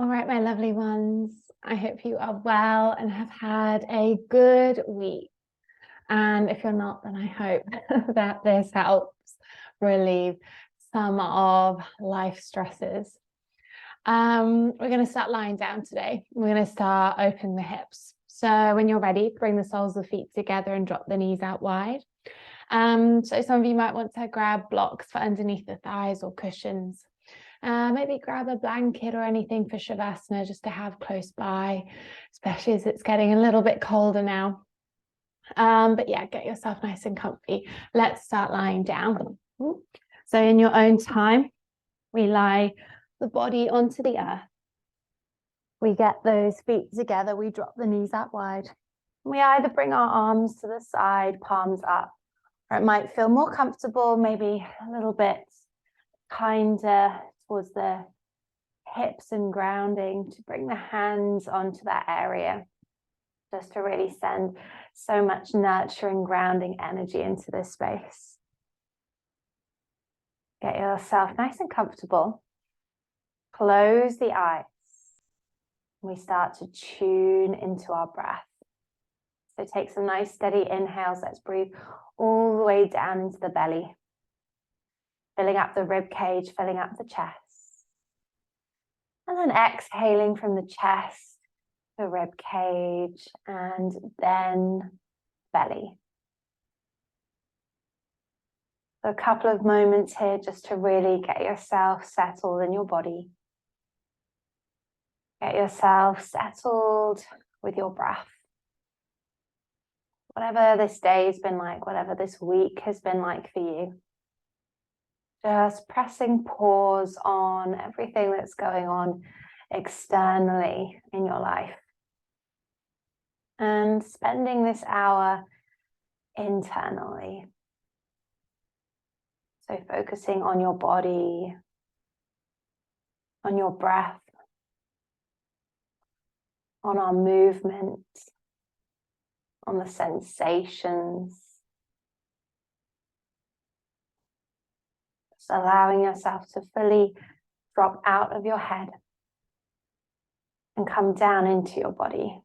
All right, my lovely ones. I hope you are well and have had a good week. And if you're not, then I hope that this helps relieve some of life stresses. We're going to start lying down today. We're going to start opening the hips. So when you're ready, bring the soles of the feet together and drop the knees out wide. So some of you might want to grab blocks for underneath the thighs or cushions. Maybe grab a blanket or anything for Shavasana just to have close by, especially as it's getting a little bit colder now. But yeah, get yourself nice and comfy. Let's start lying down. So in your own time, we lie the body onto the earth. We get those feet together. We drop the knees out wide. We either bring our arms to the side, palms up, or it might feel more comfortable, maybe a little bit kinder towards the hips and grounding, to bring the hands onto that area, just to really send so much nurturing, grounding energy into this space. Get yourself nice and comfortable. Close the eyes. We start to tune into our breath. So take some nice steady inhales. Let's breathe all the way down into the belly, filling up the rib cage, filling up the chest. And then exhaling from the chest, the rib cage, and then belly. So a couple of moments here just to really get yourself settled in your body. Get yourself settled with your breath. Whatever this day has been like, whatever this week has been like for you. Just pressing pause on everything that's going on externally in your life. And spending this hour internally. So focusing on your body, on your breath, on our movement, on the sensations. Just allowing yourself to fully drop out of your head and come down into your body.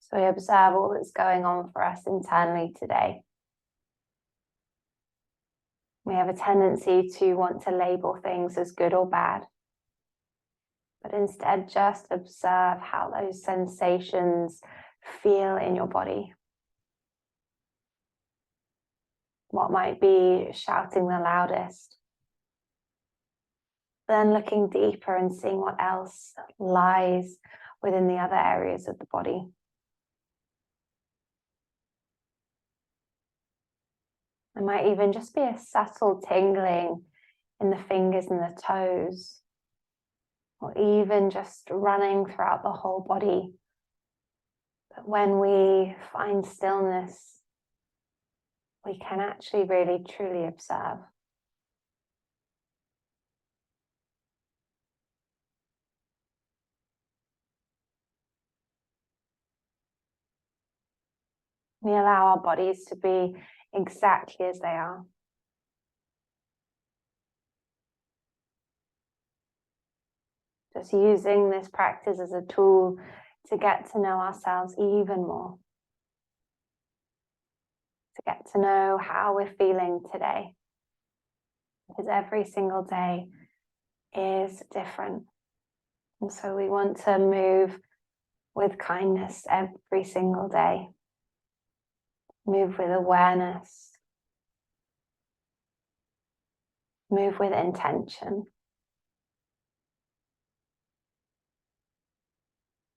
So we observe all that's going on for us internally today. We have a tendency to want to label things as good or bad, but instead just observe how those sensations feel in your body. What might be shouting the loudest? Then looking deeper and seeing what else lies within the other areas of the body. It might even just be a subtle tingling in the fingers and the toes, or even just running throughout the whole body. But when we find stillness, we can actually really truly observe. We allow our bodies to be exactly as they are. Just using this practice as a tool to get to know ourselves even more. To get to know how we're feeling today. Because every single day is different. And so we want to move with kindness every single day. Move with awareness. Move with intention.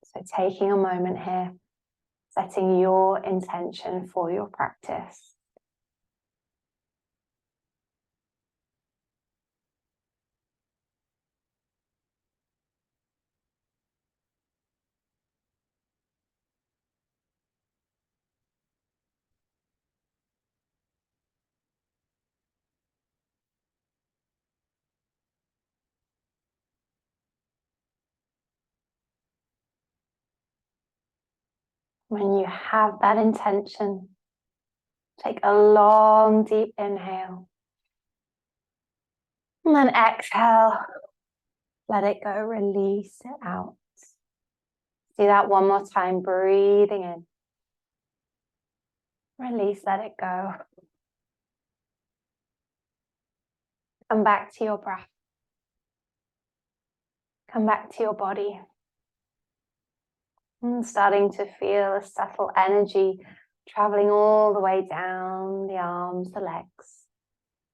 So taking a moment here, setting your intention for your practice. When you have that intention, take a long, deep inhale. And then exhale, let it go, release it out. Do that one more time, breathing in. Release, let it go. Come back to your breath. Come back to your body. And starting to feel a subtle energy traveling all the way down the arms, the legs,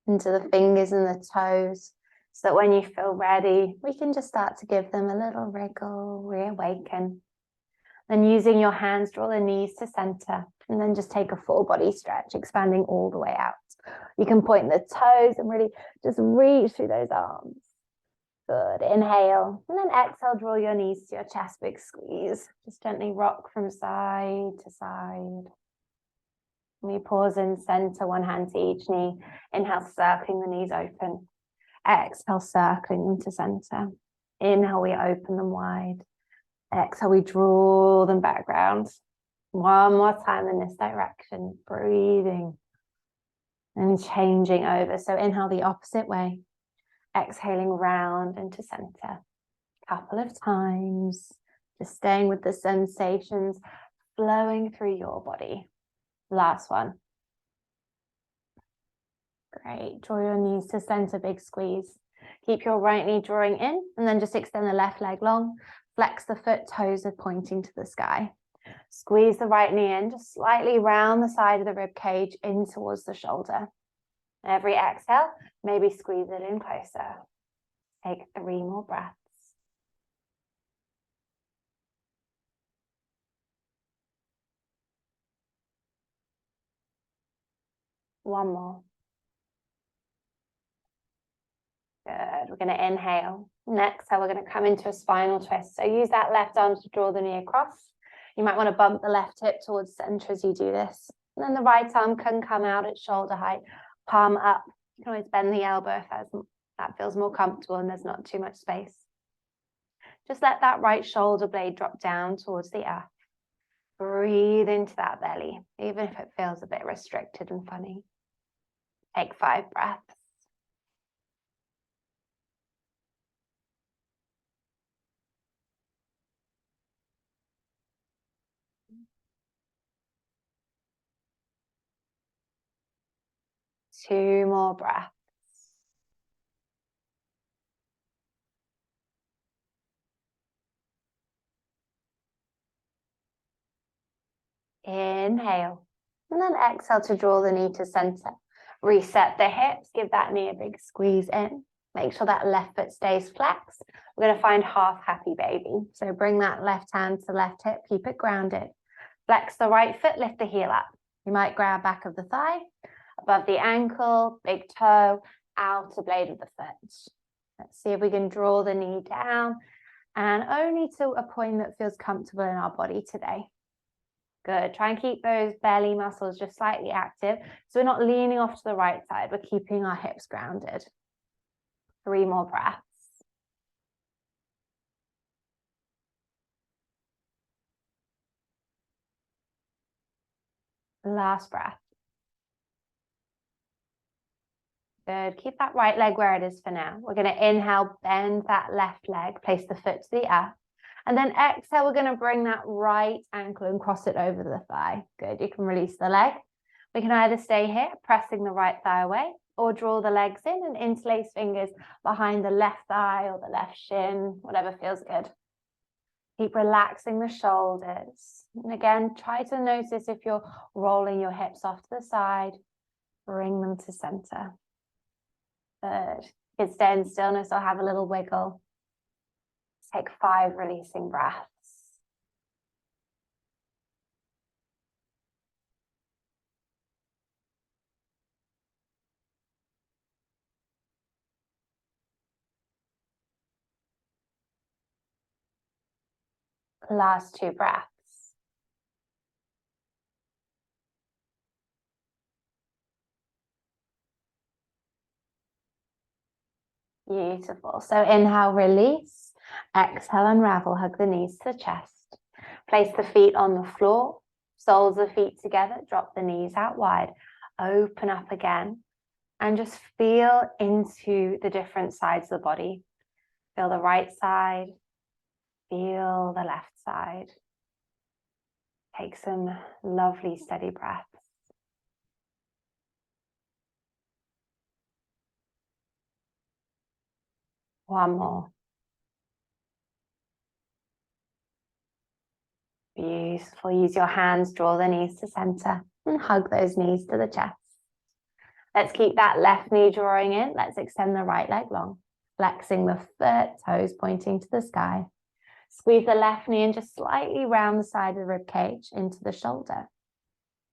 into the fingers and the toes, so that when you feel ready, we can just start to give them a little wriggle, reawaken. Then using your hands, draw the knees to center, and then just take a full body stretch, expanding all the way out. You can point the toes and really just reach through those arms. Good, inhale, and then exhale, draw your knees to your chest, big squeeze. Just gently rock from side to side. We pause and center, one hand to each knee. Inhale, circling the knees open. Exhale, circling them to center. Inhale, we open them wide. Exhale, we draw them back round. One more time in this direction, breathing and changing over. So inhale the opposite way. Exhaling round into center. Couple of times, just staying with the sensations flowing through your body. Last one. Great. Draw your knees to center, big squeeze. Keep your right knee drawing in, and then just extend the left leg long. Flex the foot, toes are pointing to the sky. Squeeze the right knee in, just slightly round the side of the rib cage in towards the shoulder. Every exhale, maybe squeeze it in closer. Take 3 more breaths. One more. Good. We're going to inhale. Next, we're going to come into a spinal twist. So use that left arm to draw the knee across. You might want to bump the left hip towards center as you do this. And then the right arm can come out at shoulder height, palm up. You can always bend the elbow if that feels more comfortable and there's not too much space. Just let that right shoulder blade drop down towards the earth. Breathe into that belly, even if it feels a bit restricted and funny. Take 5 breaths. Two more breaths. Inhale. And then exhale to draw the knee to center. Reset the hips. Give that knee a big squeeze in. Make sure that left foot stays flexed. We're going to find half happy baby. So bring that left hand to left hip. Keep it grounded. Flex the right foot. Lift the heel up. You might grab back of the thigh, above the ankle, big toe, outer blade of the foot. Let's see if we can draw the knee down, and only to a point that feels comfortable in our body today. Good. Try and keep those belly muscles just slightly active. So we're not leaning off to the right side. We're keeping our hips grounded. 3 more breaths. Last breath. Good. Keep that right leg where it is for now. We're going to inhale, bend that left leg, place the foot to the earth. And then exhale, we're going to bring that right ankle and cross it over the thigh. Good. You can release the leg. We can either stay here, pressing the right thigh away, or draw the legs in and interlace fingers behind the left thigh or the left shin, whatever feels good. Keep relaxing the shoulders. And again, try to notice if you're rolling your hips off to the side, bring them to center. Good. You can stay in stillness or have a little wiggle. Take 5 releasing breaths. Last 2 breaths. Beautiful. So inhale, release. Exhale, unravel. Hug the knees to the chest. Place the feet on the floor. Soles of feet together. Drop the knees out wide. Open up again. And just feel into the different sides of the body. Feel the right side, feel the left side. Take some lovely steady breaths. One more. Beautiful. Use your hands, draw the knees to center and hug those knees to the chest. Let's keep that left knee drawing in. Let's extend the right leg long, flexing the foot, toes pointing to the sky. Squeeze the left knee and just slightly round the side of the rib cage into the shoulder.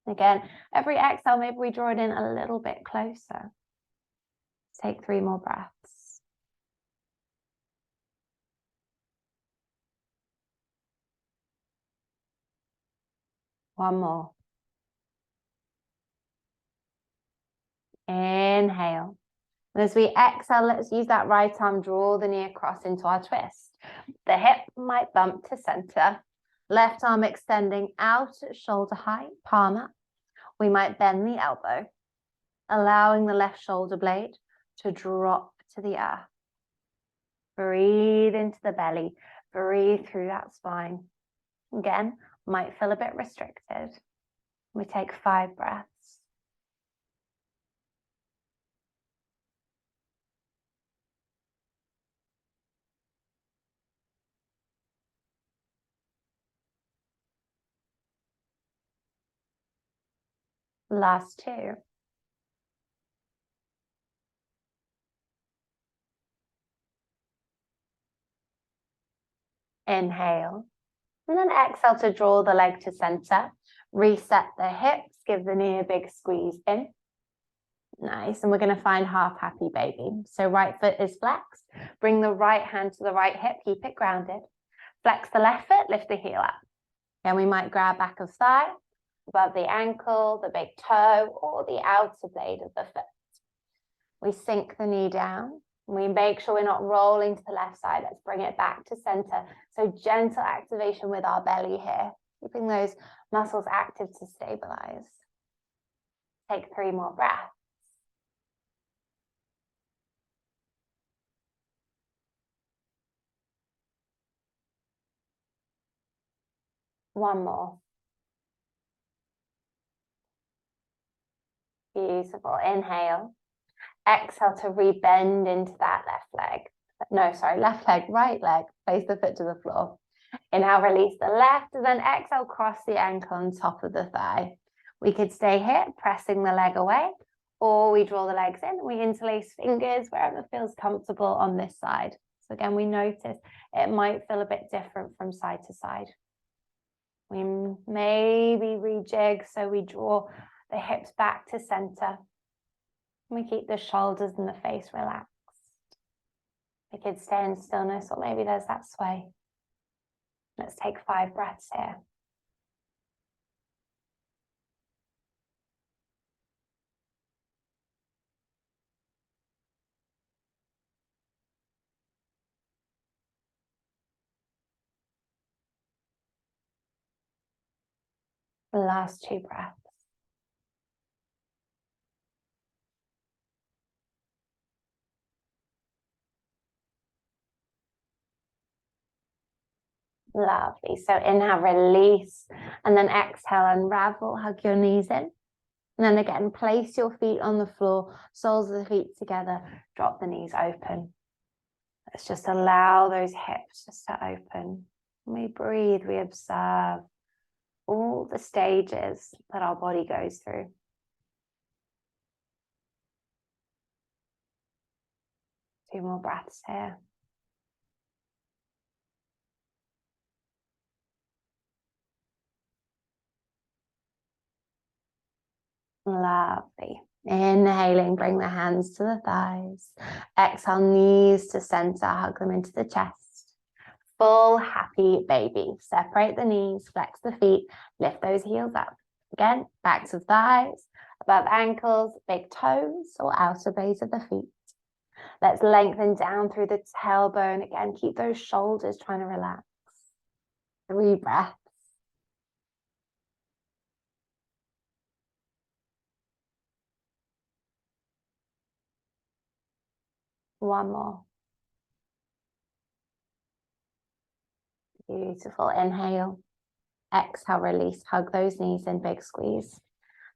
Again, every exhale, maybe we draw it in a little bit closer. Take 3 more breaths. One more. Inhale. And as we exhale, let's use that right arm, draw the knee across into our twist. The hip might bump to center. Left arm extending out at shoulder height, palm up. We might bend the elbow, allowing the left shoulder blade to drop to the earth. Breathe into the belly. Breathe through that spine. Again, might feel a bit restricted. We take 5 breaths. Last 2. Inhale. And then exhale to draw the leg to center. Reset the hips. Give the knee a big squeeze in. Nice. And we're going to find half happy baby. So right foot is flexed. Bring the right hand to the right hip. Keep it grounded. Flex the left foot. Lift the heel up. And we might grab back of thigh, above the ankle, the big toe, or the outer blade of the foot. We sink the knee down. We make sure we're not rolling to the left side. Let's bring it back to center. So gentle activation with our belly here, keeping those muscles active to stabilize. Take 3 more breaths. One more. Beautiful. Inhale. Exhale to rebend into that left leg. No, sorry, left leg, right leg. Place the foot to the floor. Inhale, release the left, and then exhale, cross the ankle on top of the thigh. We could stay here, pressing the leg away, or we draw the legs in. We interlace fingers wherever feels comfortable on this side. So again, we notice it might feel a bit different from side to side. We maybe rejig, so we draw the hips back to center. We keep the shoulders and the face relaxed. We could stay in stillness, or maybe there's that sway. Let's take 5 breaths here. The last 2 breaths. Lovely. So inhale, release, and then exhale, unravel, hug your knees in. And then again, place your feet on the floor, soles of the feet together, drop the knees open. Let's just allow those hips just to open. We breathe, we observe all the stages that our body goes through. Two more breaths here. Lovely. Inhaling, bring the hands to the thighs. Exhale, knees to center, hug them into the chest. Full happy baby. Separate the knees, flex the feet, lift those heels up. Again, backs of thighs, above ankles, big toes, or outer base of the feet. Let's lengthen down through the tailbone. Again, keep those shoulders trying to relax. 3 breaths. One more. Beautiful. Inhale. Exhale, release. Hug those knees in, big squeeze.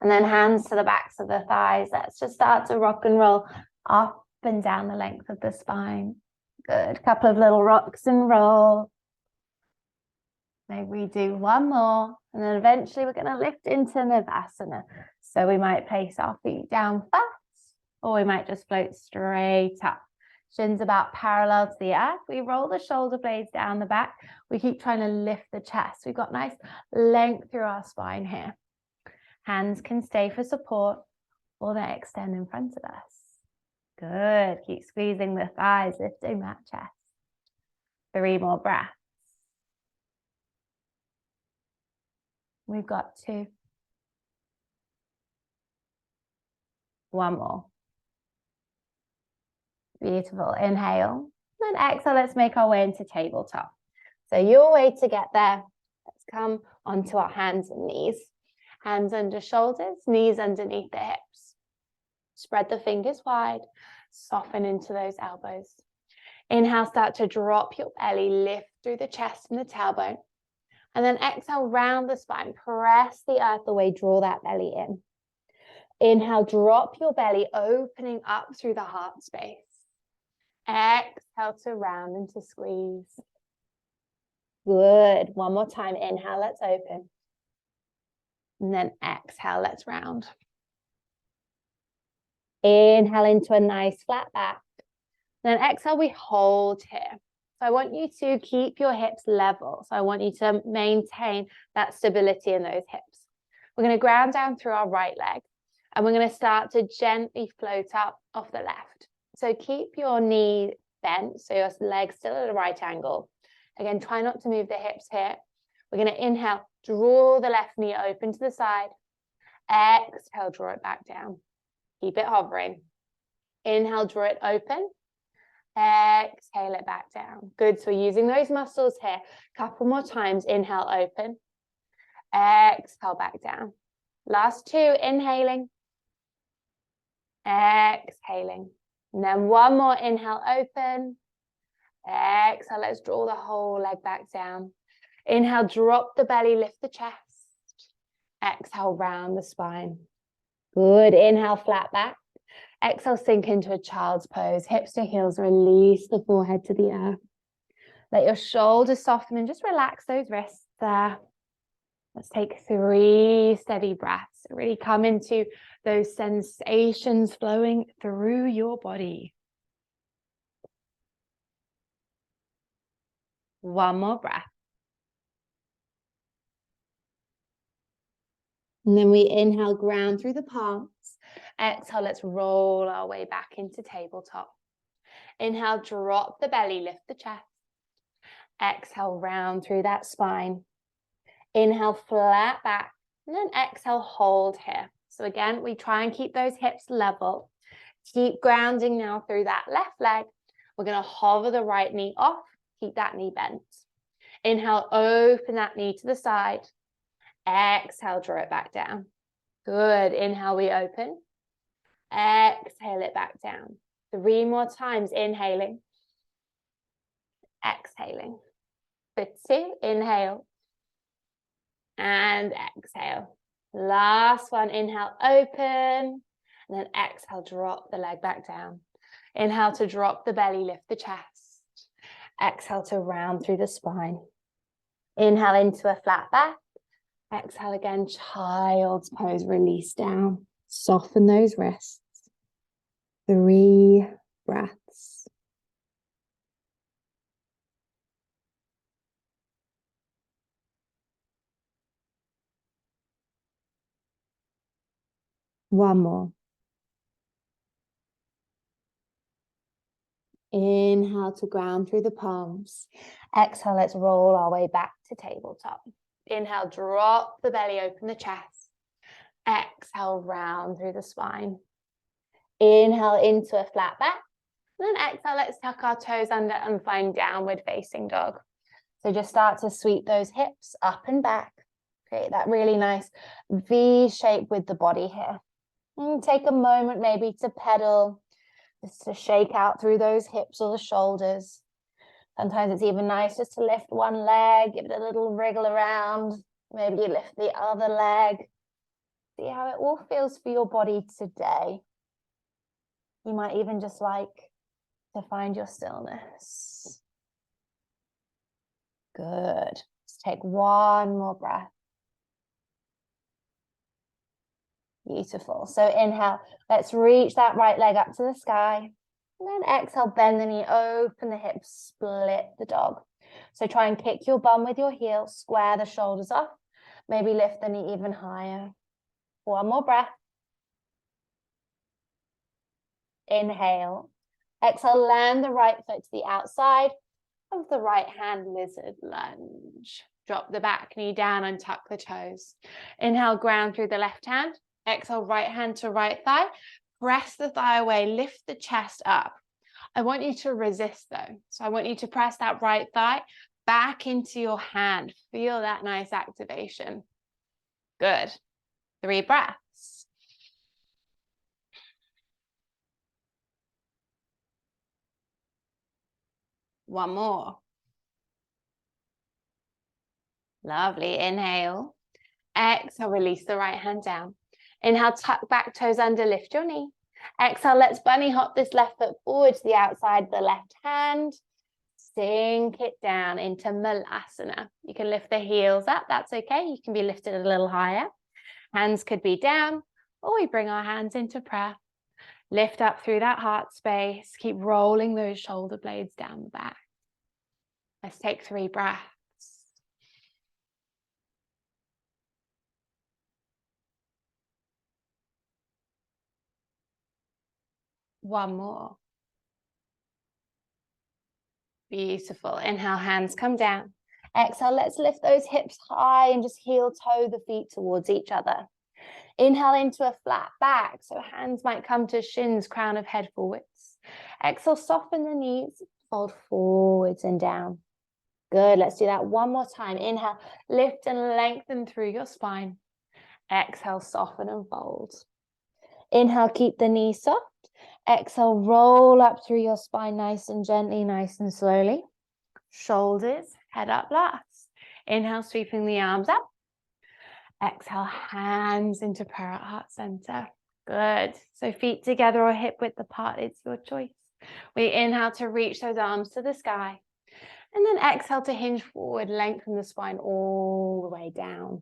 And then hands to the backs of the thighs. Let's just start to rock and roll up and down the length of the spine. Good. Couple of little rocks and roll. Maybe we do one more. And then eventually we're going to lift into Navasana. So we might place our feet down flat, or we might just float straight up. Shins about parallel to the earth. We roll the shoulder blades down the back. We keep trying to lift the chest. We've got nice length through our spine here. Hands can stay for support, or they extend in front of us. Good. Keep squeezing the thighs, lifting that chest. 3 more breaths. We've got 2. 1 more. Beautiful. Inhale. And exhale. Let's make our way into tabletop. So your way to get there, let's come onto our hands and knees. Hands under shoulders, knees underneath the hips. Spread the fingers wide. Soften into those elbows. Inhale, start to drop your belly, lift through the chest and the tailbone. And then exhale, round the spine. Press the earth away, draw that belly in. Inhale, drop your belly, opening up through the heart space. Exhale to round and to squeeze. Good. One more time. Inhale, let's open. And then exhale, let's round. Inhale into a nice flat back. Then exhale, we hold here. So I want you to keep your hips level. So I want you to maintain that stability in those hips. We're going to ground down through our right leg. And we're going to start to gently float up off the left. So keep your knee bent, so your leg's still at a right angle. Again, try not to move the hips here. We're going to inhale, draw the left knee open to the side. Exhale, draw it back down. Keep it hovering. Inhale, draw it open. Exhale it back down. Good. So we're using those muscles here. Couple more times. Inhale, open. Exhale, back down. Last 2. Inhaling. Exhaling. And then 1 more. Inhale, open. Exhale. Let's draw the whole leg back down. Inhale, drop the belly, lift the chest. Exhale, round the spine. Good. Inhale, flat back. Exhale, sink into a child's pose. Hips to heels, release the forehead to the earth. Let your shoulders soften and just relax those wrists there. Let's take 3 steady breaths. Really come into those sensations flowing through your body. 1 more breath. And then we inhale, ground through the palms. Exhale, let's roll our way back into tabletop. Inhale, drop the belly, lift the chest. Exhale, round through that spine. Inhale, flat back. And then exhale, hold here. So again, we try and keep those hips level. Keep grounding now through that left leg. We're going to hover the right knee off. Keep that knee bent. Inhale, open that knee to the side. Exhale, draw it back down. Good. Inhale, we open. Exhale it back down. 3 more times. Inhaling. Exhaling. For 2. Inhale. And exhale. Last one. Inhale, open. And then exhale, drop the leg back down. Inhale to drop the belly, lift the chest. Exhale to round through the spine. Inhale into a flat back. Exhale again, child's pose, release down. Soften those wrists. 3 breaths. One more. Inhale to ground through the palms. Exhale, let's roll our way back to tabletop. Inhale, drop the belly, open the chest. Exhale, round through the spine. Inhale into a flat back. And then exhale, let's tuck our toes under and find downward facing dog. So just start to sweep those hips up and back. Create that really nice V shape with the body here. And take a moment maybe to pedal Just to shake out through those hips or the shoulders. Sometimes it's even nice just to lift one leg, give it a little wriggle around. Maybe you lift the other leg. See how it all feels for your body today. You might even just like to find your stillness. Good. Let's take one more breath. Beautiful. So inhale, let's reach that right leg up to the sky. And then exhale, bend the knee, open the hips, split the dog. So try and kick your bum with your heel, square the shoulders off. Maybe lift the knee even higher. One more breath. Inhale. Exhale, land the right foot to the outside of the right hand, lizard lunge. Drop the back knee down and tuck the toes. Inhale, ground through the left hand. Exhale, right hand to right thigh. Press the thigh away, lift the chest up. I want you to resist though. So I want you to press that right thigh back into your hand. Feel that nice activation. Good. 3 breaths. One more. Lovely. Inhale. Exhale, release the right hand down. Inhale, tuck back toes under, lift your knee. Exhale, let's bunny hop this left foot forward to the outside of the left hand. Sink it down into Malasana. You can lift the heels up, that's okay. You can be lifted a little higher. Hands could be down, or we bring our hands into prayer. Lift up through that heart space. Keep rolling those shoulder blades down the back. Let's take 3 breaths. One more. Beautiful. Inhale, hands come down. Exhale, let's lift those hips high and just heel toe the feet towards each other. Inhale into a flat back. So hands might come to shins, crown of head forwards. Exhale, soften the knees, fold forwards and down. Good. Let's do that one more time. Inhale, lift and lengthen through your spine. Exhale, soften and fold. Inhale, keep the knees soft. Exhale, roll up through your spine nice and gently, nice and slowly. Shoulders, head up last. Inhale, sweeping the arms up. Exhale, hands into prayer at heart center. Good. So feet together or hip width apart, it's your choice. We inhale to reach those arms to the sky. And then exhale to hinge forward, lengthen the spine all the way down.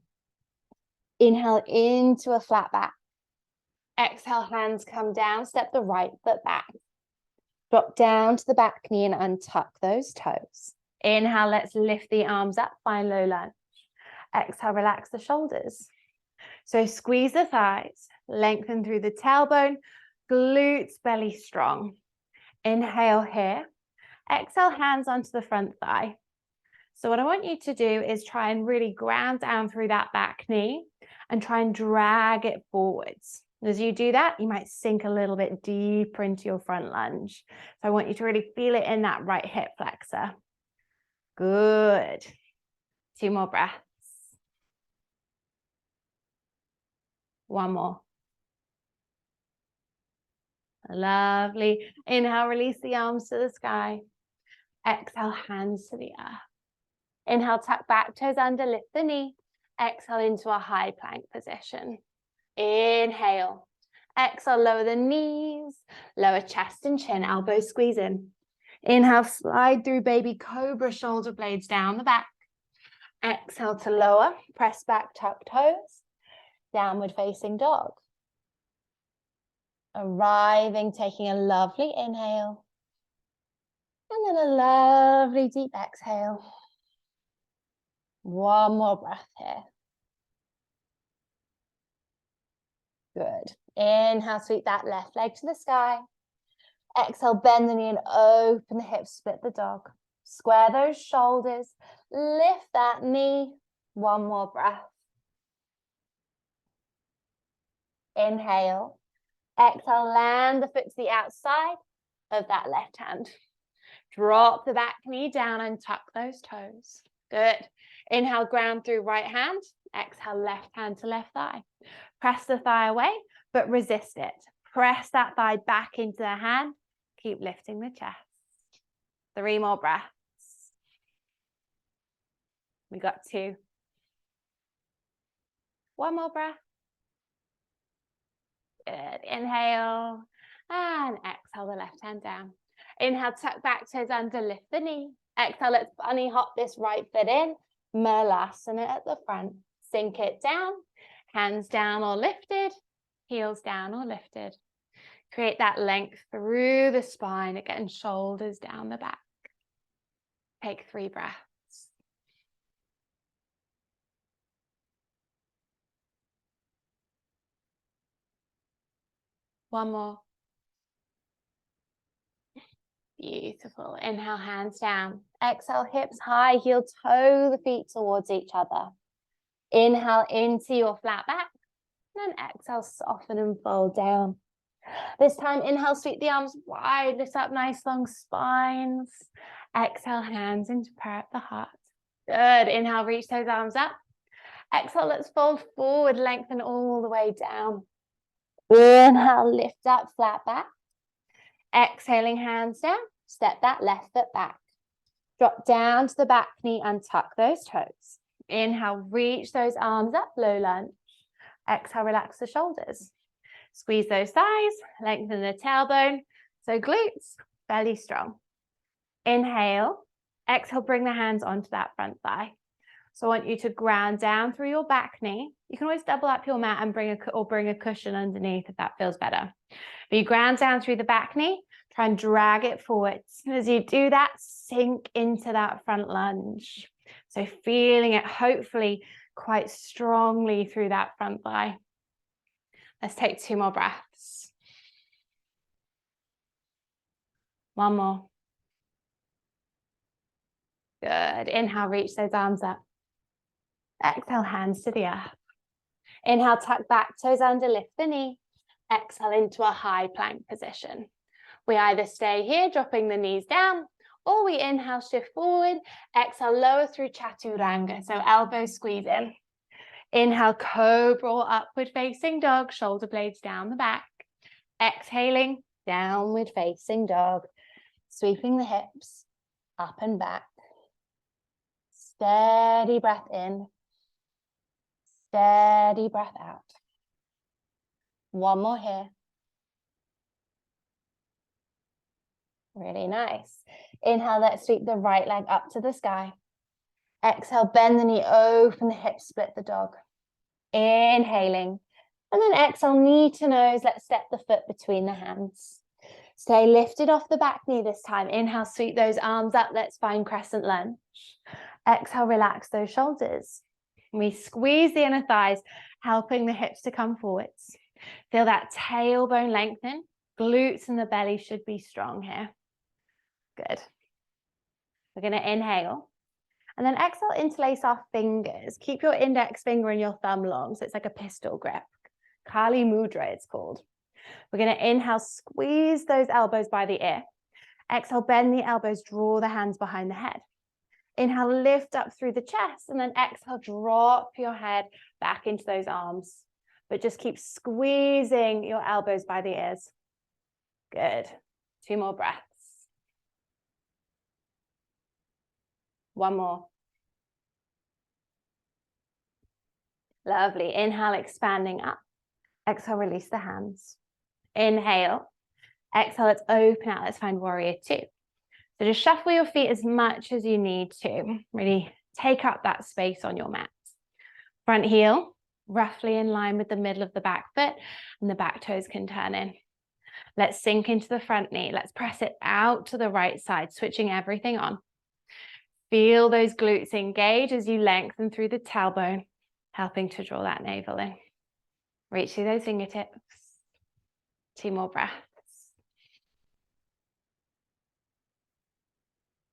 Inhale into a flat back. Exhale, hands come down, step the right foot back. Drop down to the back knee and untuck those toes. Inhale, let's lift the arms up, find low lunge. Exhale, relax the shoulders. So squeeze the thighs, lengthen through the tailbone, glutes, belly strong. Inhale here. Exhale, hands onto the front thigh. So what I want you to do is try and really ground down through that back knee and try and drag it forwards. As you do that, you might sink a little bit deeper into your front lunge. So I want you to really feel it in that right hip flexor. Good. 2 more breaths. One more. Lovely. Inhale, release the arms to the sky. Exhale, hands to the earth. Inhale, tuck back, toes under, lift the knee. Exhale into a high plank position. Inhale. Exhale, lower the knees, lower chest and chin, elbows squeeze in. Inhale, slide through baby cobra, shoulder blades down the back. Exhale to lower, press back, tuck toes, downward facing dog. Arriving, taking a lovely inhale. And then a lovely deep exhale. One more breath here. Good. Inhale, sweep that left leg to the sky. Exhale, bend the knee and open the hips, split the dog. Square those shoulders, lift that knee. One more breath. Inhale. Exhale, land the foot to the outside of that left hand. Drop the back knee down and tuck those toes. Good. Inhale, ground through right hand. Exhale, left hand to left thigh. Press the thigh away, but resist it. Press that thigh back into the hand. Keep lifting the chest. 3 more breaths. We got 2. 1 more breath. Good. Inhale and exhale the left hand down. Inhale, tuck back toes under, lift the knee. Exhale, let's bunny hop this right foot in. Malasana at the front. Sink it down. Hands down or lifted. Heels down or lifted. Create that length through the spine, again, shoulders down the back. Take 3 breaths. One more. Beautiful. Inhale, hands down. Exhale, hips high, heel toe the feet towards each other. Inhale into your flat back. And then exhale, soften and fold down. This time, inhale, sweep the arms wide, lift up nice long spines. Exhale, hands into prayer at the heart. Good. Inhale, reach those arms up. Exhale, let's fold forward, lengthen all the way down. Inhale, lift up, flat back. Exhaling, hands down. Step that left foot back. Drop down to the back knee and tuck those toes. Inhale, reach those arms up, low lunge. Exhale, relax the shoulders. Squeeze those thighs, lengthen the tailbone. So glutes, belly strong. Inhale, exhale, bring the hands onto that front thigh. So I want you to ground down through your back knee. You can always double up your mat and bring a cushion underneath if that feels better. But you ground down through the back knee, try and drag it forwards. And as you do that, sink into that front lunge. So feeling it hopefully quite strongly through that front thigh. Let's take 2 more breaths. 1 more. Good. Inhale, reach those arms up. Exhale, hands to the earth. Inhale, tuck back, toes under, lift the knee. Exhale into a high plank position. We either stay here, dropping the knees down, or we inhale, shift forward. Exhale, lower through chaturanga. So elbows squeeze in. Inhale, cobra or upward facing dog, shoulder blades down the back. Exhaling, downward facing dog. Sweeping the hips up and back. Steady breath in. Steady breath out. 1 more here. Really nice. Inhale, let's sweep the right leg up to the sky. Exhale, bend the knee, open the hips, split the dog. Inhaling. And then exhale, knee to nose. Let's step the foot between the hands. Stay lifted off the back knee this time. Inhale, sweep those arms up. Let's find crescent lunge. Exhale, relax those shoulders. We squeeze the inner thighs, helping the hips to come forwards. Feel that tailbone lengthen. Glutes and the belly should be strong here. Good. We're going to inhale. And then exhale, interlace our fingers. Keep your index finger and your thumb long, so it's like a pistol grip. Kali Mudra, it's called. We're going to inhale, squeeze those elbows by the ear. Exhale, bend the elbows, draw the hands behind the head. Inhale, lift up through the chest, and then exhale, drop your head back into those arms. But just keep squeezing your elbows by the ears. Good. 2 more breaths. 1 more. Lovely. Inhale, expanding up. Exhale, release the hands. Inhale. Exhale, let's open out. Let's find warrior 2. So just shuffle your feet as much as you need to. Really take up that space on your mat. Front heel, roughly in line with the middle of the back foot, and the back toes can turn in. Let's sink into the front knee. Let's press it out to the right side, switching everything on. Feel those glutes engage as you lengthen through the tailbone, helping to draw that navel in. Reach through those fingertips. 2 more breaths.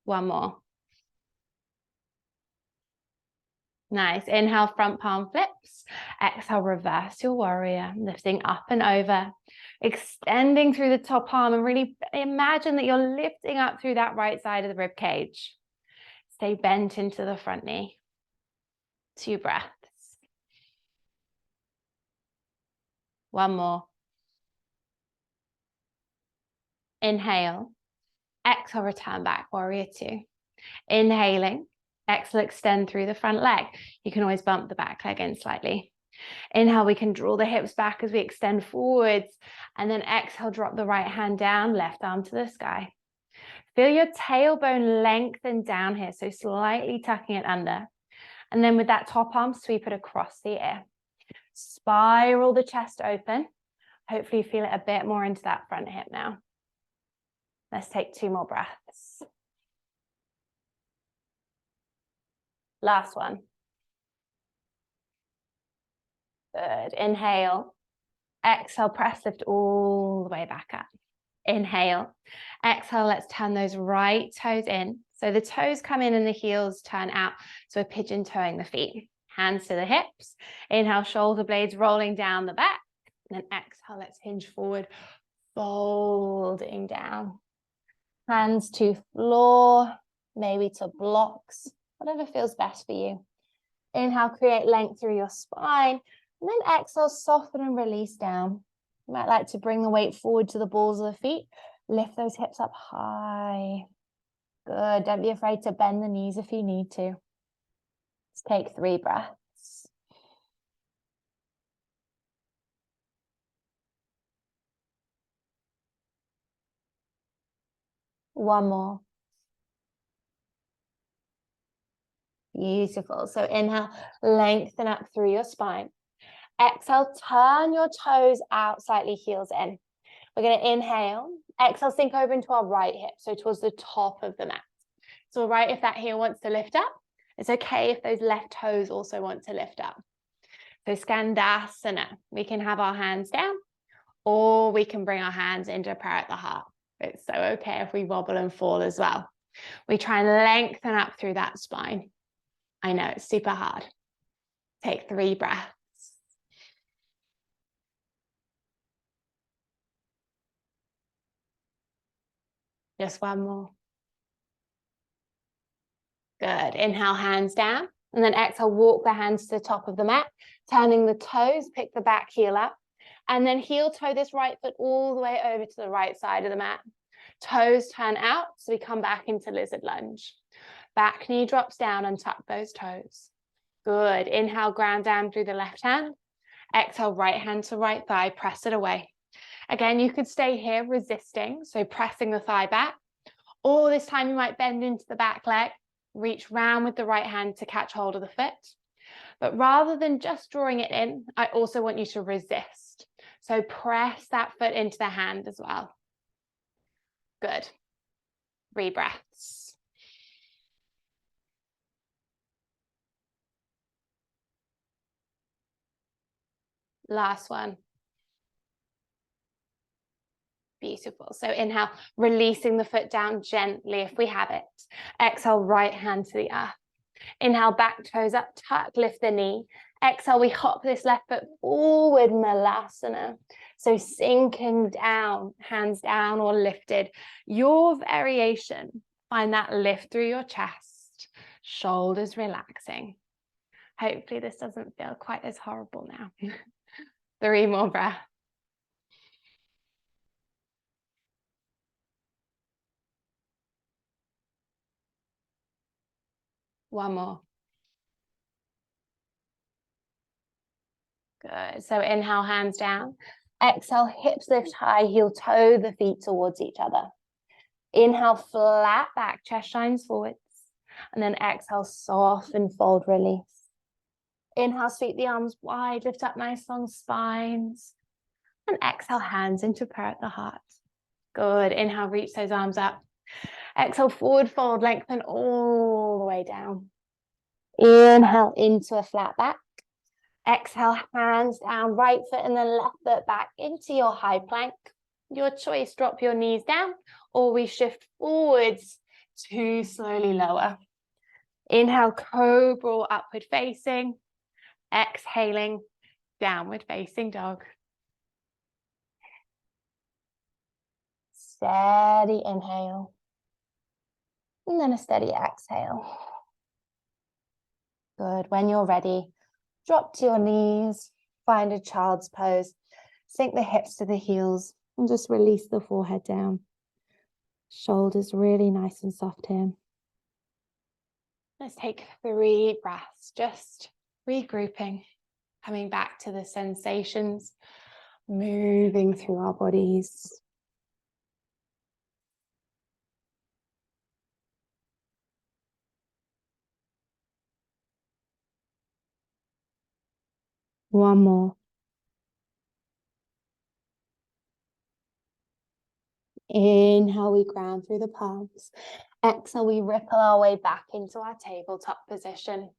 1 more. Nice. Inhale, front palm flips. Exhale, reverse your warrior, lifting up and over, extending through the top arm, and really imagine that you're lifting up through that right side of the rib cage. Stay bent into the front knee. 2 breaths. 1 more. Inhale. Exhale, return back, warrior two. Inhaling. Exhale, extend through the front leg. You can always bump the back leg in slightly. Inhale, we can draw the hips back as we extend forwards. And then exhale, drop the right hand down, left arm to the sky. Feel your tailbone lengthen down here, so slightly tucking it under. And then with that top arm, sweep it across the ear. Spiral the chest open. Hopefully you feel it a bit more into that front hip now. Let's take 2 more breaths. Last one. Good. Inhale. Exhale, press lift all the way back up. Inhale. Exhale, let's turn those right toes in. So the toes come in and the heels turn out. So we're pigeon toeing the feet. Hands to the hips. Inhale, shoulder blades rolling down the back. And then exhale, let's hinge forward, folding down. Hands to floor, maybe to blocks, whatever feels best for you. Inhale, create length through your spine. And then exhale, soften and release down. You might like to bring the weight forward to the balls of the feet. Lift those hips up high. Good. Don't be afraid to bend the knees if you need to. Let's take 3 breaths. One more. Beautiful. So inhale, lengthen up through your spine. Exhale, turn your toes out slightly, heels in. We're going to inhale. Exhale, sink over into our right hip, so towards the top of the mat. It's all right if that heel wants to lift up. It's okay if those left toes also want to lift up. So Skandasana, we can have our hands down, or we can bring our hands into prayer at the heart. It's so okay if we wobble and fall as well. We try and lengthen up through that spine. I know it's super hard. Take 3 breaths. Just one more. Good. Inhale, hands down. And then exhale, walk the hands to the top of the mat, turning the toes, pick the back heel up. And then heel toe this right foot all the way over to the right side of the mat. Toes turn out, so we come back into lizard lunge. Back knee drops down and tuck those toes. Good. Inhale, ground down through the left hand. Exhale, right hand to right thigh, press it away. Again, you could stay here resisting, so pressing the thigh back. Or this time you might bend into the back leg, reach round with the right hand to catch hold of the foot. But rather than just drawing it in, I also want you to resist. So press that foot into the hand as well. Good. 3 breaths. Last one. Beautiful. So inhale, releasing the foot down gently if we have it. Exhale, right hand to the earth. Inhale, back toes up, tuck, lift the knee. Exhale, we hop this left foot forward, Malasana. So sinking down, hands down or lifted. Your variation. Find that lift through your chest, shoulders relaxing. Hopefully this doesn't feel quite as horrible now. 3 more breaths. One more. Good. So inhale, hands down. Exhale, hips lift high, heel toe the feet towards each other. Inhale, flat back, chest shines forwards. And then exhale, soften, fold, release. Inhale, sweep the arms wide, lift up nice long spines. And exhale, hands into prayer at the heart. Good. Inhale, reach those arms up. Exhale, forward fold, lengthen all the way down. Inhale into a flat back. Exhale, hands down, right foot and then left foot back into your high plank. Your choice, drop your knees down or we shift forwards to slowly lower. Inhale, cobra, upward facing. Exhaling, downward facing dog. Steady inhale. And then a steady exhale. Good. When you're ready, drop to your knees, find a child's pose, sink the hips to the heels, and just release the forehead down. Shoulders really nice and soft here. Let's take 3 breaths, just regrouping, coming back to the sensations, moving through our bodies. One more. Inhale, we ground through the palms. Exhale, we ripple our way back into our tabletop position.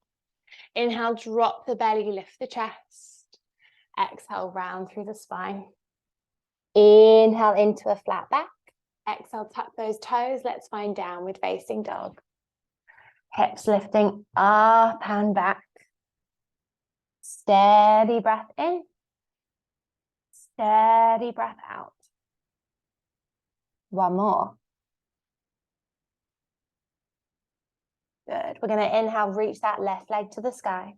Inhale, drop the belly, lift the chest. Exhale, round through the spine. Inhale into a flat back. Exhale, tuck those toes. Let's find downward facing dog. Hips lifting up and back. Steady breath in. Steady breath out. One more. Good. We're going to inhale, reach that left leg to the sky.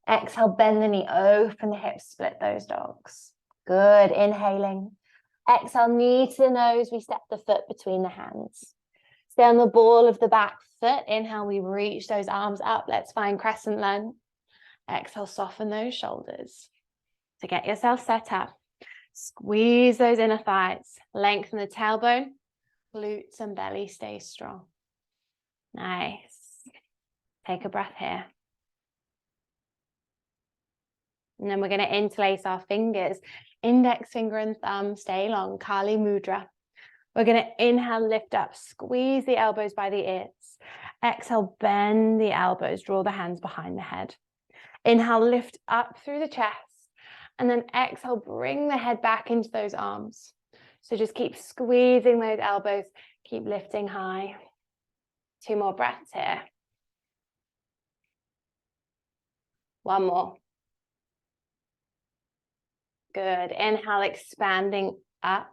Exhale, bend the knee, open the hips, split those dogs. Good. Inhaling. Exhale, knee to the nose. We step the foot between the hands. Stay on the ball of the back foot. Inhale, we reach those arms up. Let's find crescent lunge. Exhale, soften those shoulders. To get yourself set up, squeeze those inner thighs. Lengthen the tailbone. Glutes and belly stay strong. Nice. Take a breath here. And then we're going to interlace our fingers. Index finger and thumb stay long. Kali Mudra. We're going to inhale, lift up, squeeze the elbows by the ears. Exhale, bend the elbows, draw the hands behind the head. Inhale, lift up through the chest. And then exhale, bring the head back into those arms. So just keep squeezing those elbows, keep lifting high. 2 more breaths here. One more. Good. Inhale, expanding up.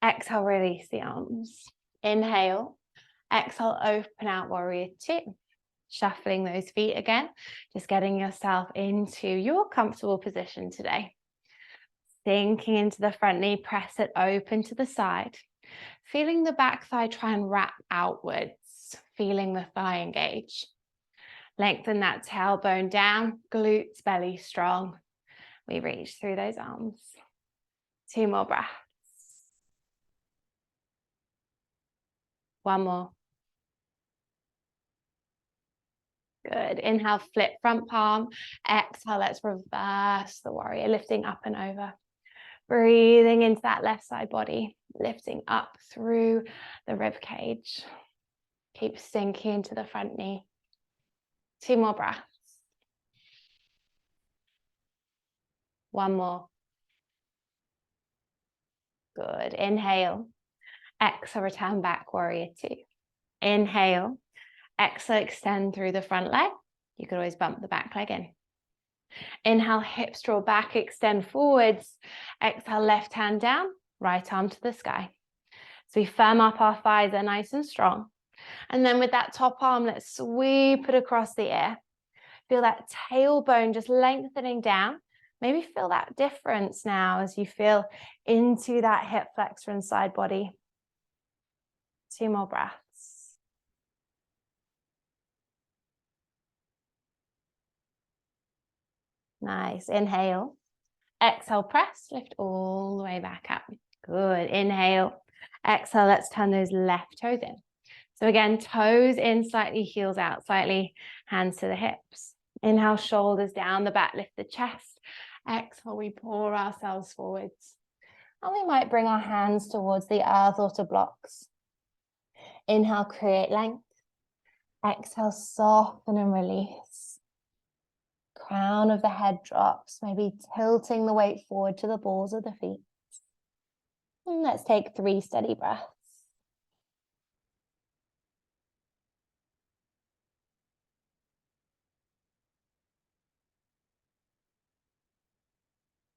Exhale, release the arms. Inhale. Exhale, open out, warrior 2. Shuffling those feet again. Just getting yourself into your comfortable position today. Sinking into the front knee, press it open to the side. Feeling the back thigh try and wrap outwards. Feeling the thigh engage. Lengthen that tailbone down, glutes, belly strong. We reach through those arms. 2 more breaths. One more. Good. Inhale, flip front palm. Exhale, let's reverse the warrior, lifting up and over. Breathing into that left side body, lifting up through the rib cage. Keep sinking into the front knee. 2 more breaths. One more. Good. Inhale. Exhale, return back, warrior 2. Inhale. Exhale, extend through the front leg. You could always bump the back leg in. Inhale, hips draw back, extend forwards. Exhale, left hand down, right arm to the sky. So we firm up our thighs, they're nice and strong. And then with that top arm, let's sweep it across the air. Feel that tailbone just lengthening down. Maybe feel that difference now as you feel into that hip flexor and side body. 2 more breaths. Nice. Inhale. Exhale, press, lift all the way back up. Good. Inhale. Exhale, let's turn those left toes in. So again, toes in slightly, heels out slightly, hands to the hips. Inhale, shoulders down the back, lift the chest. Exhale, we pour ourselves forwards. And we might bring our hands towards the earth or to blocks. Inhale, create length. Exhale, soften and release. Crown of the head drops, maybe tilting the weight forward to the balls of the feet. And let's take 3 steady breaths.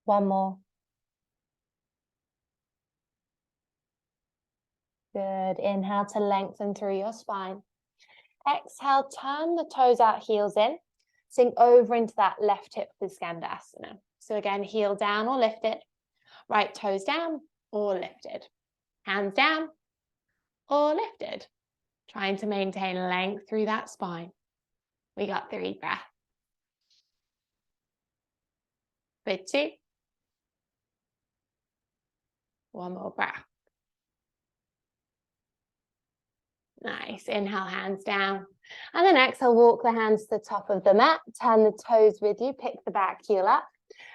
One more. Good. Inhale to lengthen through your spine. Exhale, turn the toes out, heels in. Sink over into that left hip for Skandasana. So again, heel down or lifted. Right toes down or lifted. Hands down or lifted. Trying to maintain length through that spine. We got 3 breaths. For 2. 1 more breath. Nice. Inhale, hands down. And then exhale, walk the hands to the top of the mat. Turn the toes with you. Pick the back heel up.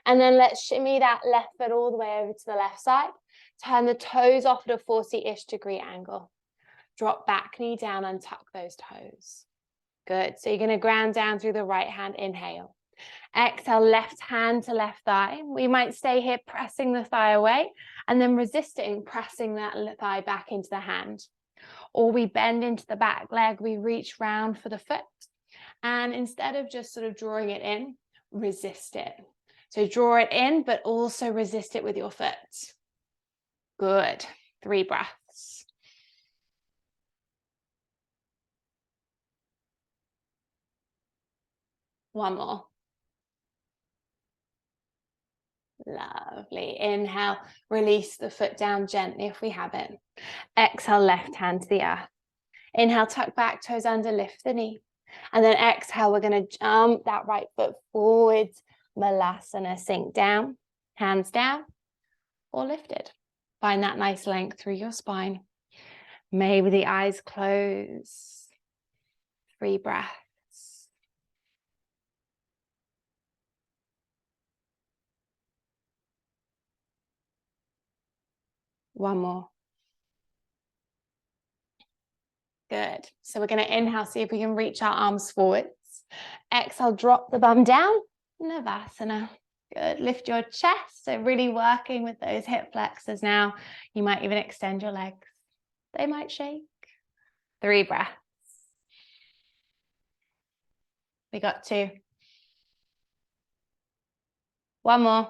And then let's shimmy that left foot all the way over to the left side. Turn the toes off at a 40-ish degree angle. Drop back knee down and tuck those toes. Good. So you're going to ground down through the right hand. Inhale. Exhale, left hand to left thigh. We might stay here pressing the thigh away and then resisting, pressing that thigh back into the hand. Or we bend into the back leg, we reach round for the foot. And instead of just sort of drawing it in, resist it. So draw it in, but also resist it with your foot. Good. 3 breaths. One more. Lovely. Inhale, release the foot down gently if we have it. Exhale, left hand to the earth. Inhale, tuck back, toes under, lift the knee. And then exhale, we're going to jump that right foot forwards. Malasana, sink down, hands down, or lifted. Find that nice length through your spine. Maybe the eyes close. 3 breaths. One more. Good. So we're going to inhale, see if we can reach our arms forwards. Exhale, drop the bum down. Navasana. Good. Lift your chest. So really working with those hip flexors now. You might even extend your legs. They might shake. 3 breaths. We got 2. One more.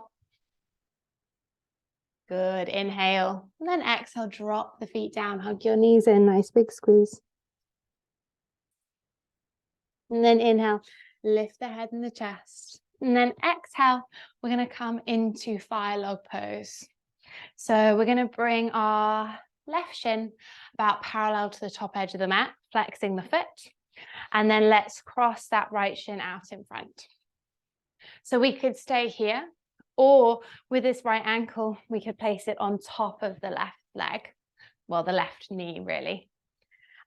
Good. Inhale. And then exhale, drop the feet down. Hug your knees in. Nice big squeeze. And then inhale, lift the head and the chest. And then exhale, we're going to come into fire log pose. So we're going to bring our left shin about parallel to the top edge of the mat, flexing the foot. And then let's cross that right shin out in front. So we could stay here, or with this right ankle, we could place it on top of the left leg. Well, the left knee, really.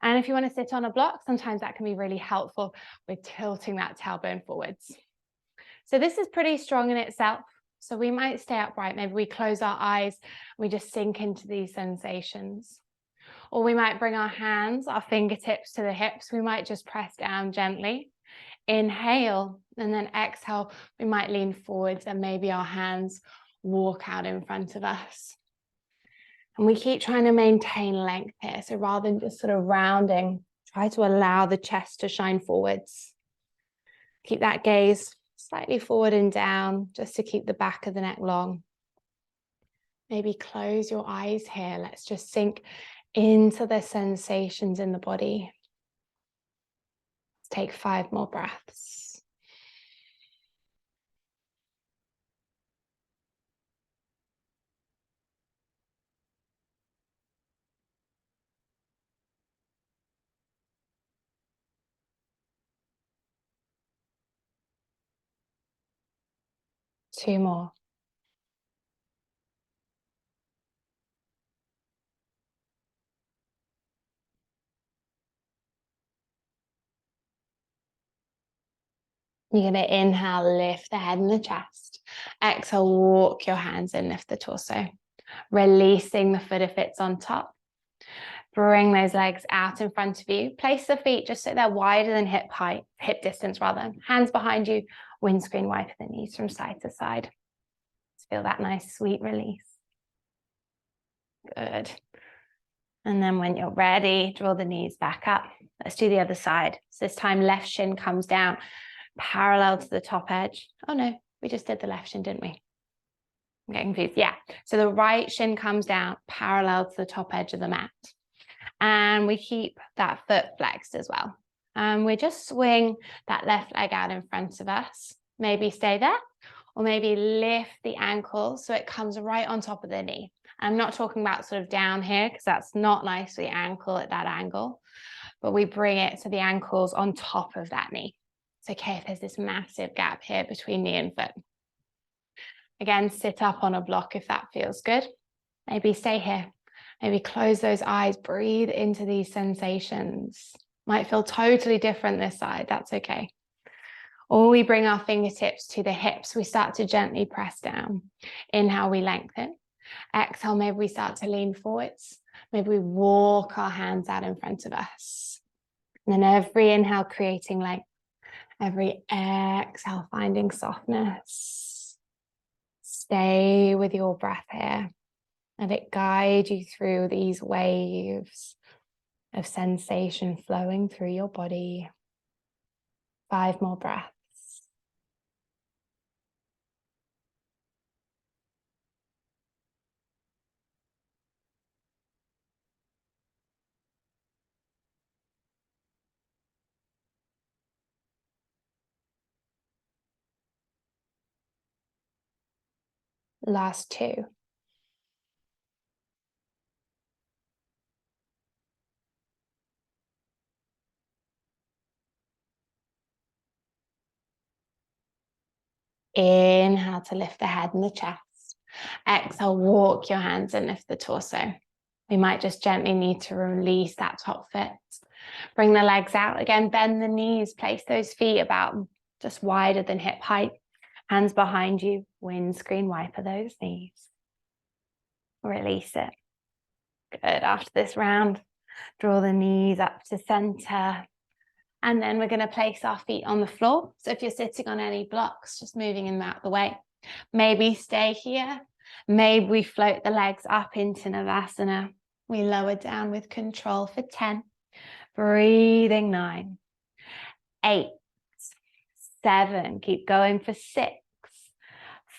And if you want to sit on a block, sometimes that can be really helpful with tilting that tailbone forwards. So this is pretty strong in itself. So we might stay upright. Maybe we close our eyes. We just sink into these sensations. Or we might bring our hands, our fingertips to the hips. We might just press down gently. Inhale, and then exhale. We might lean forwards and maybe our hands walk out in front of us. And we keep trying to maintain length here. So rather than just sort of rounding, try to allow the chest to shine forwards. Keep that gaze slightly forward and down, just to keep the back of the neck long. Maybe close your eyes here. Let's just sink into the sensations in the body. Let's take 5 more breaths. Two more. You're going to inhale, lift the head and the chest. Exhale, walk your hands in, lift the torso. Releasing the foot if it's on top. Bring those legs out in front of you. Place the feet just so they're wider than hip height, hip distance rather. Hands behind you, windscreen wide for the knees from side to side. Just feel that nice, sweet release. Good. And then when you're ready, draw the knees back up. Let's do the other side. So this time, left shin comes down parallel to the top edge. Oh no, we just did the left shin, didn't we? I'm getting confused. Yeah. So the right shin comes down parallel to the top edge of the mat. And we keep that foot flexed as well. And we just swing that left leg out in front of us. Maybe stay there, or maybe lift the ankle so it comes right on top of the knee. I'm not talking about sort of down here because that's not nice for the ankle at that angle, but we bring it so the ankle's on top of that knee. It's okay if there's this massive gap here between knee and foot. Again, sit up on a block if that feels good. Maybe stay here. Maybe close those eyes, breathe into these sensations. Might feel totally different this side, that's okay. Or we bring our fingertips to the hips, we start to gently press down. Inhale, we lengthen. Exhale, maybe we start to lean forwards. Maybe we walk our hands out in front of us. And then every inhale, creating length. Every exhale, finding softness. Stay with your breath here. Let it guide you through these waves of sensation flowing through your body. 5 more breaths. Last 2. Inhale to lift the head and the chest. Exhale, walk your hands and lift the torso. We might just gently need to release that top foot. Bring the legs out. Again, bend the knees. Place those feet about just wider than hip height. Hands behind you. Windscreen wiper those knees. Release it. Good. After this round, draw the knees up to center. And then we're going to place our feet on the floor. So if you're sitting on any blocks, just moving them out the way. Maybe stay here. Maybe we float the legs up into Navasana. We lower down with control for 10. Breathing 9. 8. 7. Keep going for 6.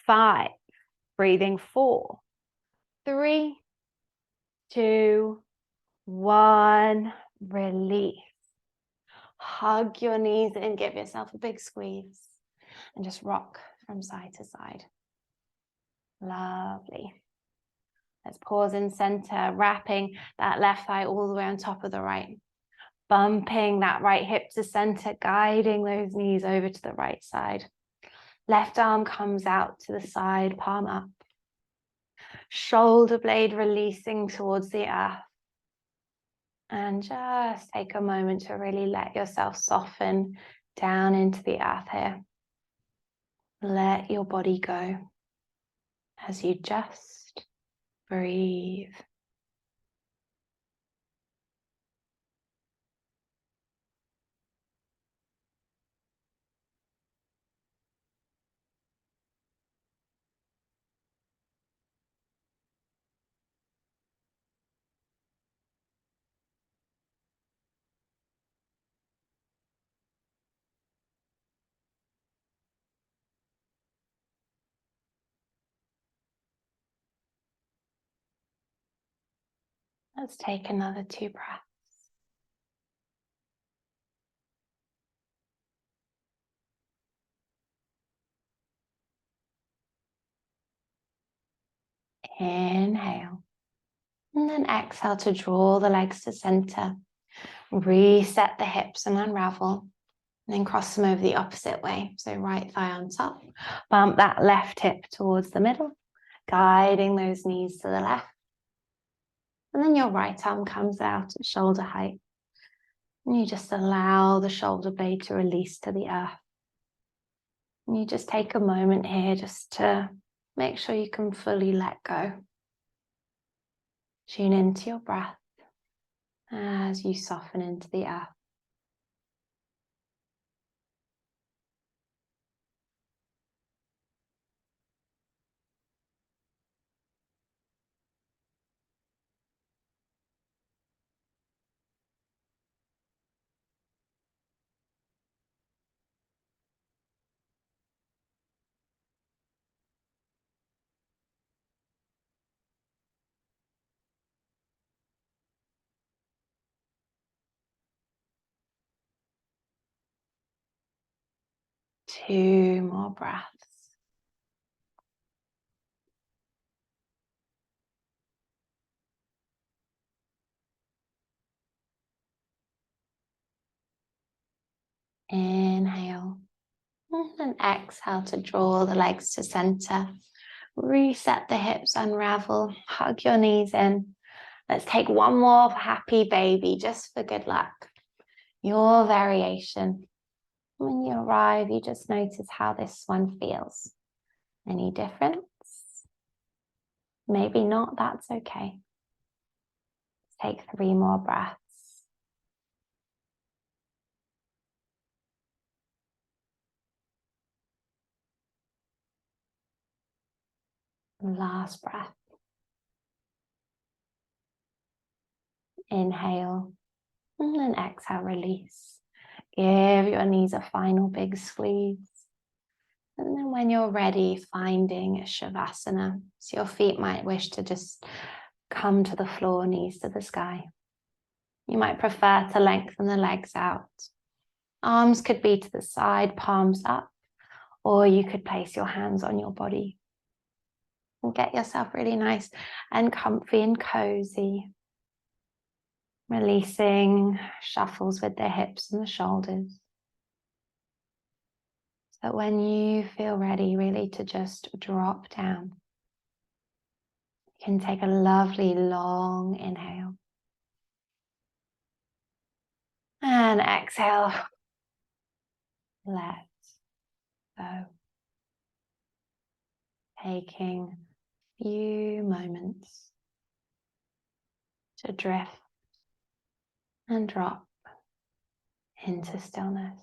5. Breathing 4. 3. 2. 1. Release. Hug your knees in, give yourself a big squeeze, and just rock from side to side. Lovely. Let's pause in center, wrapping that left thigh all the way on top of the right. Bumping that right hip to center, guiding those knees over to the right side. Left arm comes out to the side, palm up. Shoulder blade releasing towards the earth. And just take a moment to really let yourself soften down into the earth here. Let your body go as you just breathe. Let's take another 2 breaths. Inhale. And then exhale to draw the legs to center. Reset the hips and unravel. And then cross them over the opposite way. So right thigh on top. Bump that left hip towards the middle. Guiding those knees to the left. And then your right arm comes out at shoulder height. And you just allow the shoulder blade to release to the earth. And you just take a moment here just to make sure you can fully let go. Tune into your breath as you soften into the earth. Two more breaths. Inhale. And exhale to draw the legs to center. Reset the hips, unravel, hug your knees in. Let's take one more happy baby, just for good luck. Your variation. When you arrive, you just notice how this one feels. Any difference? Maybe not, that's okay. Take 3 more breaths. Last breath. Inhale and then exhale, release. Give your knees a final big squeeze. And then when you're ready, finding Shavasana. So your feet might wish to just come to the floor, knees to the sky. You might prefer to lengthen the legs out. Arms could be to the side, palms up, or you could place your hands on your body. And get yourself really nice and comfy and cozy. Releasing shuffles with the hips and the shoulders. So when you feel ready really to just drop down, you can take a lovely long inhale. And exhale. Let go. Taking a few moments to drift and drop into stillness.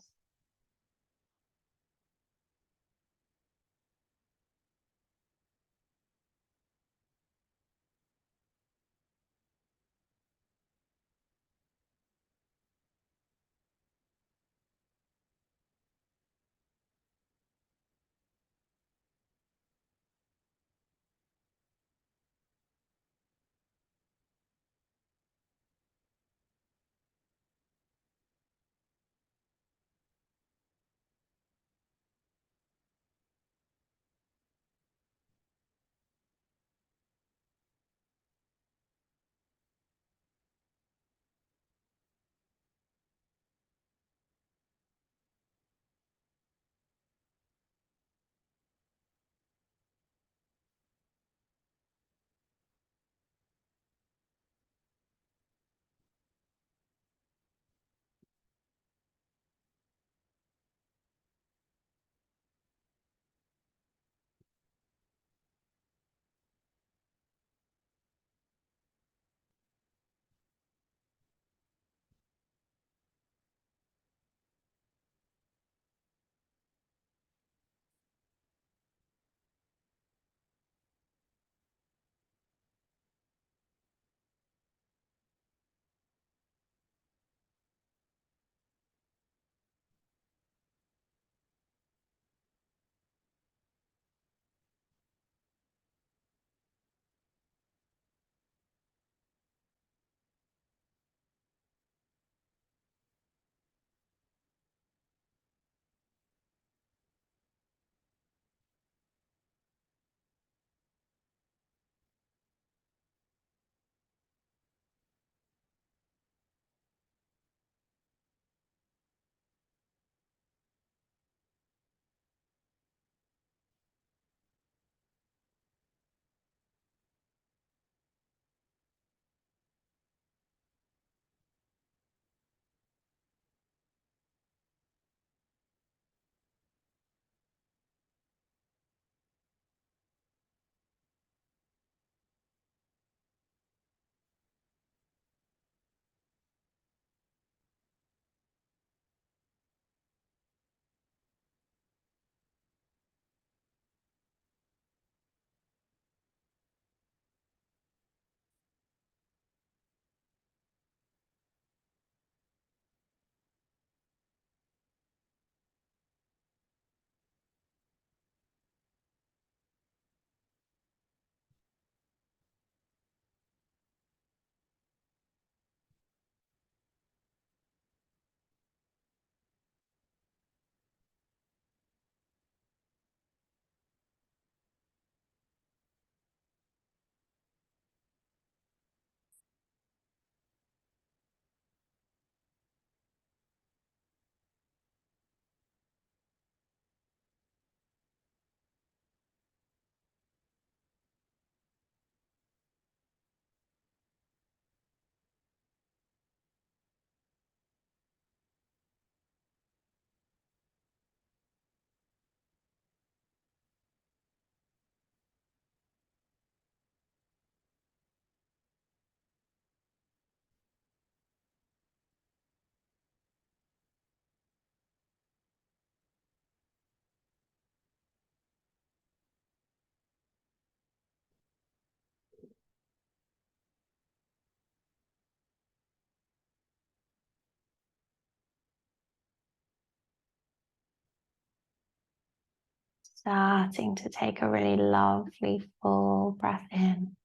Starting to take a really lovely full breath in.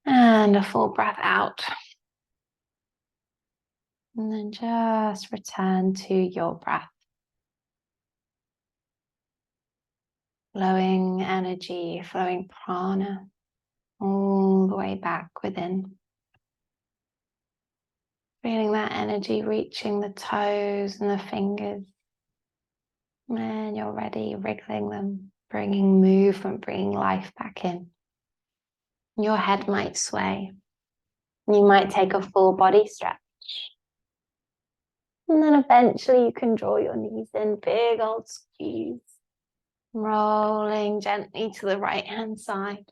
And a full breath out. And then just return to your breath. Flowing energy, flowing prana, all the way back within. Feeling that energy reaching the toes and the fingers. When you're ready, wriggling them, bringing movement, bringing life back in. Your head might sway. You might take a full body stretch. And then eventually you can draw your knees in, big old squeeze. Rolling gently to the right hand side.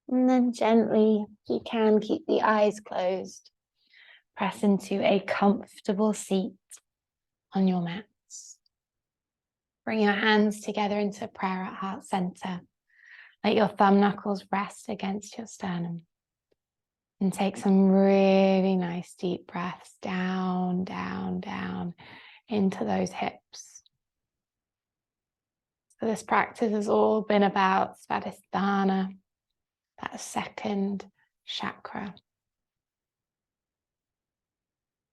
And then gently, if you can, keep the eyes closed. Press into a comfortable seat on your mats. Bring your hands together into prayer at heart center. Let your thumb knuckles rest against your sternum. And take some really nice deep breaths down, down, down into those hips. So this practice has all been about Svadhisthana, that second chakra.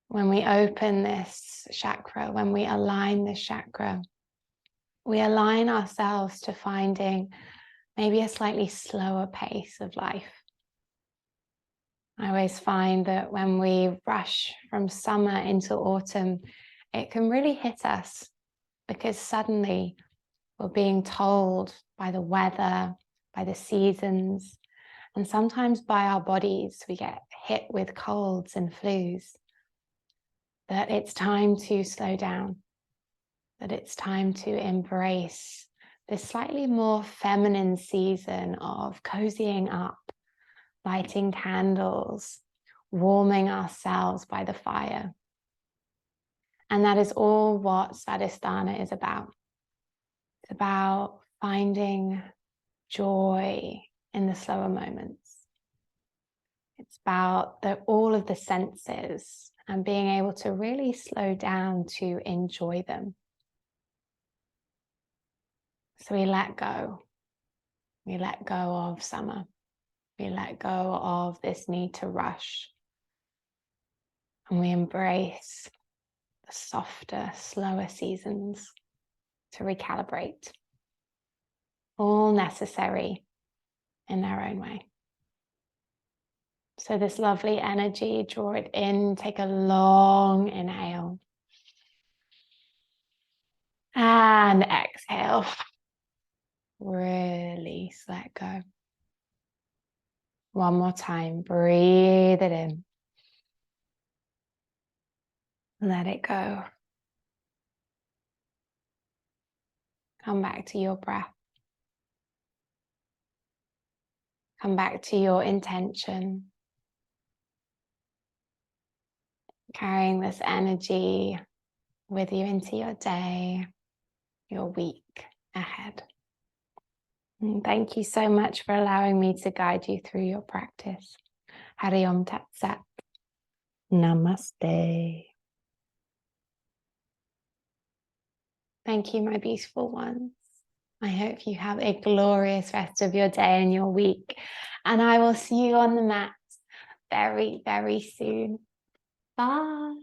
When we open this chakra, when we align this chakra, we align ourselves to finding maybe a slightly slower pace of life. I always find that when we rush from summer into autumn, it can really hit us because suddenly we're being told by the weather, by the seasons, and sometimes by our bodies, we get hit with colds and flus, that it's time to slow down, that it's time to embrace this slightly more feminine season of cozying up, lighting candles, warming ourselves by the fire. And that is all what Svadhisthana is about. It's about finding joy in the slower moments. It's about all of the senses and being able to really slow down to enjoy them. So we let go. We let go of summer. We let go of this need to rush. And we embrace the softer, slower seasons to recalibrate. All necessary in their own way. So this lovely energy, draw it in, take a long inhale. And exhale. Release, let go. One more time, breathe it in. Let it go. Come back to your breath. Come back to your intention. Carrying this energy with you into your day, your week ahead. And thank you so much for allowing me to guide you through your practice. Hari Om Tat Sat. Namaste. Thank you, my beautiful ones. I hope you have a glorious rest of your day and your week. And I will see you on the mat very, very soon. Bye.